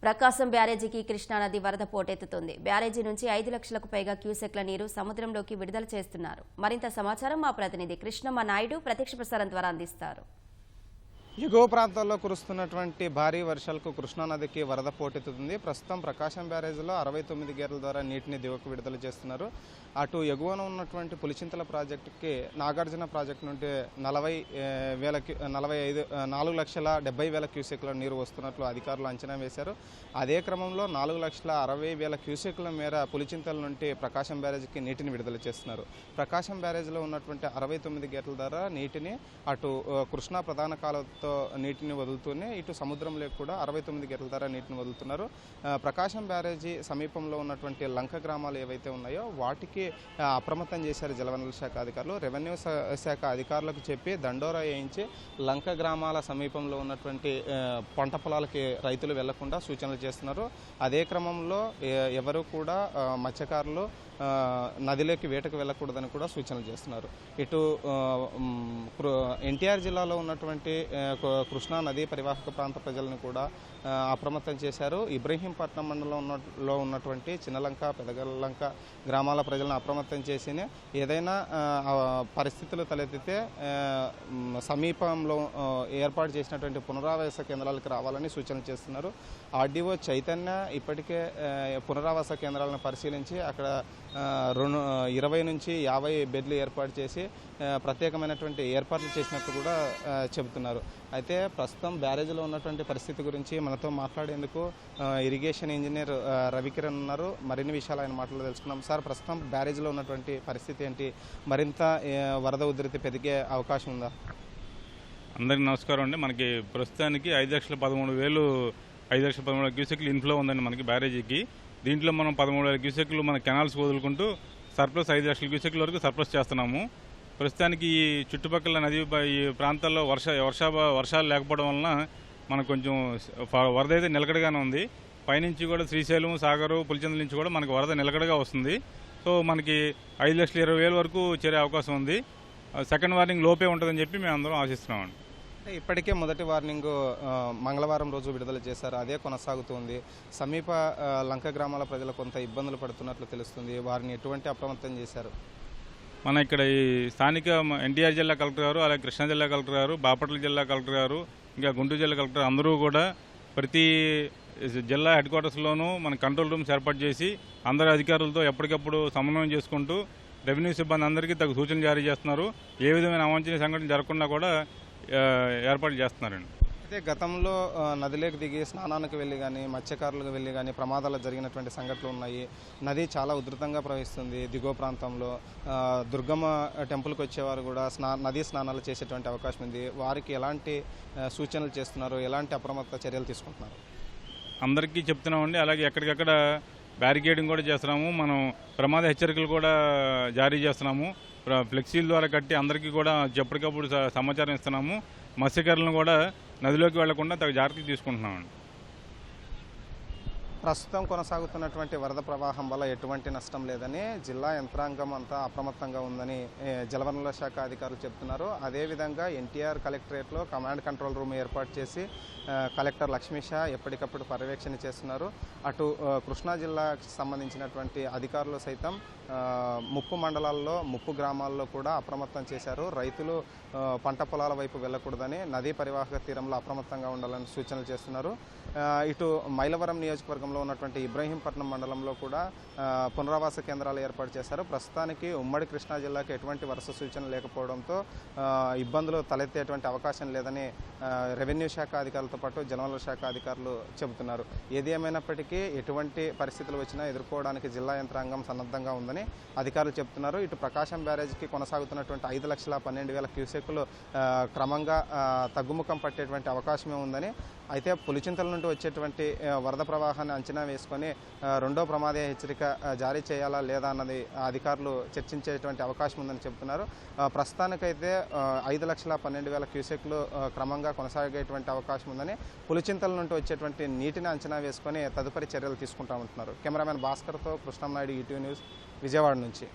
ప్రకాశం బ్యారేజీకి కృష్ణానది వరద పోటెత్తుతుంది. బ్యారేజీ నుంచి 5 లక్షలకు పైగా క్యూసెక్ల నీరు సముద్రంలోకి విడుదల చేస్తున్నారు. మరింత సమాచారం మా ప్రతినిధి కృష్ణమ్మ నాయుడు ప్రత్యక్ష ప్రసారం ద్వారా అందిస్తారు. ఎగువ ప్రాంతాల్లో కురుస్తున్నటువంటి భారీ వర్షాలకు కృష్ణానదికి వరద పోటెత్తుతుంది. ప్రస్తుతం ప్రకాశం బ్యారేజ్లో 69 గేర్ల ద్వారా నీటిని దిగువకు విడుదల చేస్తున్నారు. అటు ఎగువన ఉన్నటువంటి పులిచింతల ప్రాజెక్టుకి నాగార్జున ప్రాజెక్టు నుండి 4,70,000 క్యూసెక్ల నీరు వస్తున్నట్లు అధికారులు అంచనా వేశారు. అదే క్రమంలో 4,60,000 క్యూసెక్ల మేర పులిచింతల నుండి ప్రకాశం బ్యారేజ్కి నీటిని విడుదల చేస్తున్నారు. ప్రకాశం బ్యారేజ్లో ఉన్నటువంటి 69 గేట్ల ద్వారా నీటిని అటు కృష్ణా ప్రధాన కాలువతో నీటిని వదులుతూనే ఇటు సముద్రంలో కూడా 69 గేట్ల ద్వారా నీటిని వదులుతున్నారు. ప్రకాశం బ్యారేజీ సమీపంలో ఉన్నటువంటి లంక గ్రామాలు ఏవైతే ఉన్నాయో వాటికి అప్రమత్తం చేశారు జలవనరుల శాఖ అధికారులు. రెవెన్యూ శాఖ అధికారులకు చెప్పి దండోరా వేయించి లంక గ్రామాల సమీపంలో ఉన్నటువంటి పంట పొలాలకి రైతులు వెళ్లకుండా సూచనలు చేస్తున్నారు. అదే క్రమంలో ఎవరు కూడా మత్స్యకారులు నదిలోకి వేటకు వెళ్ళకూడదని కూడా సూచనలు చేస్తున్నారు. ఇటు ఎన్టీఆర్ జిల్లాలో ఉన్నటువంటి కృష్ణా నదీ పరివాహక ప్రాంత ప్రజలను కూడా అప్రమత్తం చేశారు. ఇబ్రహీంపట్నం మండలంలో ఉన్నటువంటి చిన్నలంక పెదగల్లంక గ్రామాల ప్రజలను అప్రమత్తం చేసి ఏదైనా పరిస్థితులు తలెత్తితే సమీపంలో ఏర్పాటు చేసినటువంటి పునరావాస కేంద్రాలకు రావాలని సూచనలు చేస్తున్నారు. ఆర్డీఓ చైతన్య ఇప్పటికే పునరావాస కేంద్రాలను పరిశీలించి అక్కడ 20 నుంచి 50 బెడ్లు ఏర్పాటు చేసి ప్రత్యేకమైనటువంటి ఏర్పాట్లు చేసినట్టు కూడా చెబుతున్నారు. అయితే ప్రస్తుతం బ్యారేజ్లో ఉన్నటువంటి పరిస్థితి గురించి మనతో మాట్లాడేందుకు ఇరిగేషన్ ఇంజనీర్ రవికిరణ్ ఉన్నారు. మరిన్ని విషయాలు ఆయన మాటలు తెలుసుకున్నాం. సార్, ప్రస్తుతం బ్యారేజ్లో ఉన్నటువంటి పరిస్థితి ఏంటి? మరింత వరద ఉధృతి పెరిగే అవకాశం ఉందా? అందరికీ నమస్కారం అండి. మనకి ప్రస్తుతానికి 5,13,000 క్యూసెక్లు ఇన్ఫ్లో ఉందండి మనకి బ్యారేజీకి. దీంట్లో మనం 13,000 క్యూసెక్లు మన కెనాల్స్ వదులుకుంటూ సర్ప్లస్ 5 లక్షల క్యూసెక్ల వరకు సర్ప్లస్ చేస్తున్నాము. ప్రస్తుతానికి ఈ చుట్టుపక్కల నది ఈ ప్రాంతాల్లో వర్షాలు లేకపోవడం వలన మనకు కొంచెం వరద అయితే నిలకడగానే ఉంది. పైనుంచి కూడా శ్రీశైలం, సాగరు, పులిచింతల నుంచి కూడా మనకు వరద నిలకడగా వస్తుంది. సో మనకి 5,20,000 వరకు చేరే అవకాశం ఉంది. సెకండ్ వార్నింగ్ లోపే ఉంటుందని చెప్పి మేము అందరం ఆశిస్తున్నామండి. ఇప్పటికే మొదటి వార్నింగ్ మంగళవారం రోజు విడుదల చేశారు. అదే కొనసాగుతుంది. సమీప లంక గ్రామాల ప్రజలు కొంత ఇబ్బందులు పడుతున్నట్లు తెలుస్తుంది. వారిని ఎటువంటి అప్రమత్తం చేశారు? మన ఇక్కడ ఈ స్థానిక ఎన్టీఆర్ జిల్లా కలెక్టర్ గారు, అలాగే కృష్ణా జిల్లా కలెక్టర్ గారు, బాపట్ల జిల్లా కలెక్టర్ గారు, ఇంకా గుంటూరు జిల్లా కలెక్టర్ అందరూ కూడా ప్రతి జిల్లా హెడ్ క్వార్టర్స్లోనూ మన కంట్రోల్ రూమ్స్ ఏర్పాటు చేసి అందరి అధికారులతో ఎప్పటికప్పుడు సమన్వయం చేసుకుంటూ రెవెన్యూ సిబ్బంది అందరికీ తగు సూచనలు జారీ చేస్తున్నారు. ఏ విధమైన అవాంఛనీయ సంఘటన జరగకుండా కూడా ఏర్పాటు చేస్తున్నారండి. అయితే గతంలో నదిలోకి దిగి స్నానానికి వెళ్ళి కానీ మత్స్యకారులకు వెళ్ళి కానీ ప్రమాదాలు జరిగినటువంటి సంఘటనలు ఉన్నాయి. నది చాలా ఉధృతంగా ప్రవహిస్తుంది. దిగువ ప్రాంతంలో దుర్గమ్మ టెంపుల్కి వచ్చేవారు కూడా నదీ స్నానాలు చేసేటువంటి అవకాశం ఉంది. వారికి ఎలాంటి సూచనలు చేస్తున్నారు? ఎలాంటి అప్రమత్త చర్యలు తీసుకుంటున్నారు? అందరికీ చెప్తున్నామండి. అలాగే ఎక్కడికక్కడ బ్యారికేడింగ్ కూడా చేస్తున్నాము. మనం ప్రమాద హెచ్చరికలు కూడా జారీ చేస్తున్నాము. ఫ్లెక్సీల ద్వారా కట్టి అందరికీ కూడా ఎప్పటికప్పుడు సమాచారం ఇస్తున్నాము. మత్స్యకారులను కూడా నదిలోకి వెళ్లకుండా తగు జాగ్రత్తలు తీసుకుంటున్నామండి. ప్రస్తుతం కొనసాగుతున్నటువంటి వరద ప్రవాహం వల్ల ఎటువంటి నష్టం లేదని జిల్లా యంత్రాంగం అంతా అప్రమత్తంగా ఉందని జలవనరుల శాఖ అధికారులు చెప్తున్నారు. అదేవిధంగా ఎన్టీఆర్ కలెక్టరేట్లో కమాండ్ కంట్రోల్ రూమ్ ఏర్పాటు చేసి కలెక్టర్ లక్ష్మీష ఎప్పటికప్పుడు పర్యవేక్షణ చేస్తున్నారు. అటు కృష్ణా జిల్లాకి సంబంధించినటువంటి అధికారులు సైతం ముప్పు మండలాల్లో, ముప్పు గ్రామాల్లో కూడా అప్రమత్తం చేశారు. రైతులు పంట పొలాల వైపు వెళ్లకూడదని, నదీ పరివాహక తీరంలో అప్రమత్తంగా ఉండాలని సూచనలు చేస్తున్నారు. ఇటు మైలవరం నియోజకవర్గంలో ఉన్నటువంటి ఇబ్రహీంపట్నం మండలంలో కూడా పునరావాస కేంద్రాలు ఏర్పాటు చేశారు. ప్రస్తుతానికి ఉమ్మడి కృష్ణా జిల్లాకి ఎటువంటి వరుస సూచన లేకపోవడంతో ఇబ్బందులు తలెత్తేటువంటి అవకాశం లేదని రెవెన్యూ శాఖ అధికారులతో పాటు జలవనరుల శాఖ అధికారులు చెబుతున్నారు. ఏది ఏమైనప్పటికీ ఎటువంటి పరిస్థితులు వచ్చినా ఎదుర్కోవడానికి జిల్లా యంత్రాంగం సన్నద్ధంగా ఉందని అధికారులు చెబుతున్నారు. ఇటు ప్రకాశం బ్యారేజ్కి కొనసాగుతున్నటువంటి 5,12,000 క్యూసెక్లు క్రమంగా తగ్గుముఖం పట్టేటువంటి అవకాశమే ఉందని, అయితే పులిచింతల నుండి వచ్చేటువంటి వరద ప్రవాహాన్ని అంచనా వేసుకొని రెండో ప్రమాద హెచ్చరిక జారీ చేయాలా లేదా అన్నది అధికారులు చర్చించేటువంటి అవకాశం ఉందని చెబుతున్నారు. ప్రస్తుతానికైతే 5,12,000 క్యూసెక్లు క్రమంగా కొనసాగేటువంటి అవకాశం ఉందని, పులిచింతల నుండి వచ్చేటువంటి నీటిని అంచనా వేసుకొని తదుపరి చర్యలు తీసుకుంటామంటున్నారు. కెమెరామెన్ భాస్కర్తో కృష్ణం నాయుడు, ఈటీవీ న్యూస్, విజయవాడ నుంచి.